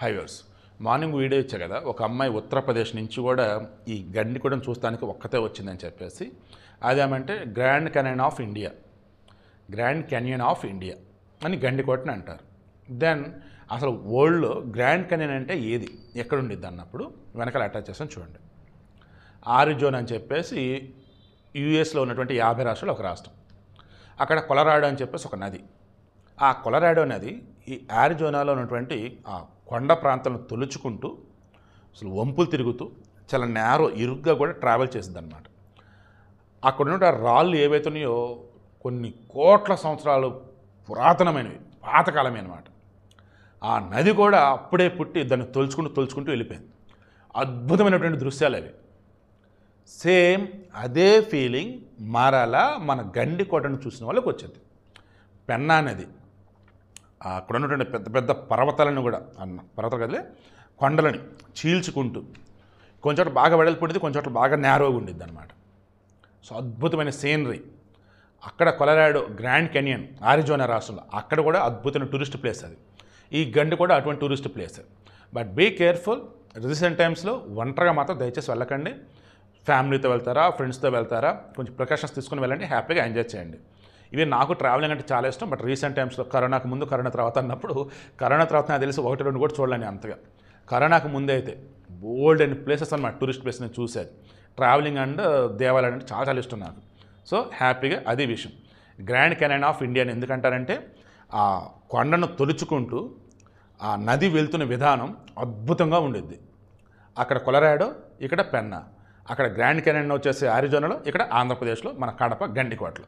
Highways morning video ఇచ్చా కదా, ఒక అమ్మాయి ఉత్తరప్రదేశ్ నుంచి కూడా ఈ గండికోటను చూస్తానికి ఒక్కతే వచ్చిందని చెప్పేసి అదేమంటే grand canyon of India, grand canyon of India అని గండికోటని అంటారు. దెన్ అసలు వరల్డ్లో గ్రాండ్ కెన్యన్ అంటే ఏది, ఎక్కడ ఉండిద్ది అన్నప్పుడు వెనకాల అటాచ్ చేస్తాను చూడండి. ఆరిజోనా అని చెప్పేసి యూఎస్లో ఉన్నటువంటి 50 రాష్ట్రాలు ఒక రాష్ట్రం. అక్కడ కొలరాడో అని చెప్పేసి ఒక నది. ఆ కొలరాడో నది ఈ ఆరిజోనాలో ఉన్నటువంటి ఆ కొండ ప్రాంతాలను తొలుచుకుంటూ అసలు వంపులు తిరుగుతూ చాలా నేరో ఇరుగ్గా కూడా ట్రావెల్ చేసింది అనమాట. అక్కడ ఉన్న రాళ్ళు ఏవైతున్నాయో కొన్ని కోట్ల సంవత్సరాలు పురాతనమైనవి, పాతకాలమే అనమాట. ఆ నది కూడా అప్పుడే పుట్టి దాన్ని తొలుచుకుంటూ వెళ్ళిపోయింది. అద్భుతమైనటువంటి దృశ్యాలు అవి. సేమ్ అదే ఫీలింగ్ మరలా మన గండికోటను చూసిన వాళ్ళకి వచ్చింది. పెన్నా నది అక్కడ ఉన్నటువంటి పెద్ద పెద్ద పర్వతాలను కూడా పర్వతాలు కదిలే కొండలని చీల్చుకుంటూ కొంచెం బాగా వెడల్పుండేది, కొంచెం బాగా నేరోగా ఉండిద్ది అనమాట. సో అద్భుతమైన సీనరీ. అక్కడ కొలరాడో గ్రాండ్ కెన్యన్ ఆరిజోనా రాష్ట్రంలో అక్కడ కూడా అద్భుతమైన టూరిస్ట్ ప్లేస్ అది. ఈ గండి కూడా అటువంటి tourist place. But be careful. Recent టైమ్స్లో ఒంటరిగా మాత్రం దయచేసి వెళ్ళకండి. ఫ్యామిలీతో వెళ్తారా, ఫ్రెండ్స్తో వెళ్తారా, కొంచెం ప్రికాషన్స్ తీసుకుని వెళ్ళండి, హ్యాపీగా ఎంజాయ్ చేయండి. ఇవి నాకు ట్రావెలింగ్ అంటే చాలా ఇష్టం. బట్ రీసెంట్ టైమ్స్లో కరోనాకు ముందు, కరోనా తర్వాత అన్నప్పుడు, కరోనా తర్వాత నాకు తెలిసి 1-2 కూడా చూడలేని అంతగా. కరోనాకు ముందే అయితే బోల్డ్ అండ్ ప్లేసెస్ అన్నమాట, టూరిస్ట్ ప్లేస్ నేను చూసేది. ట్రావెలింగ్ అండ్ దేవాలయం అంటే చాలా ఇష్టం నాకు. సో హ్యాపీగా అది విషయం. గ్రాండ్ కెనయన్ ఆఫ్ ఇండియా అని ఎందుకంటారంటే ఆ కొండను తొలుచుకుంటూ ఆ నది వెళ్తున్న విధానం అద్భుతంగా ఉండిద్ది. అక్కడ కొలరాడో, ఇక్కడ పెన్నా. అక్కడ గ్రాండ్ కెనయన్ వచ్చేసి ఆరిజోనాలో, ఇక్కడ ఆంధ్రప్రదేశ్లో మన కడప గండికోటలో.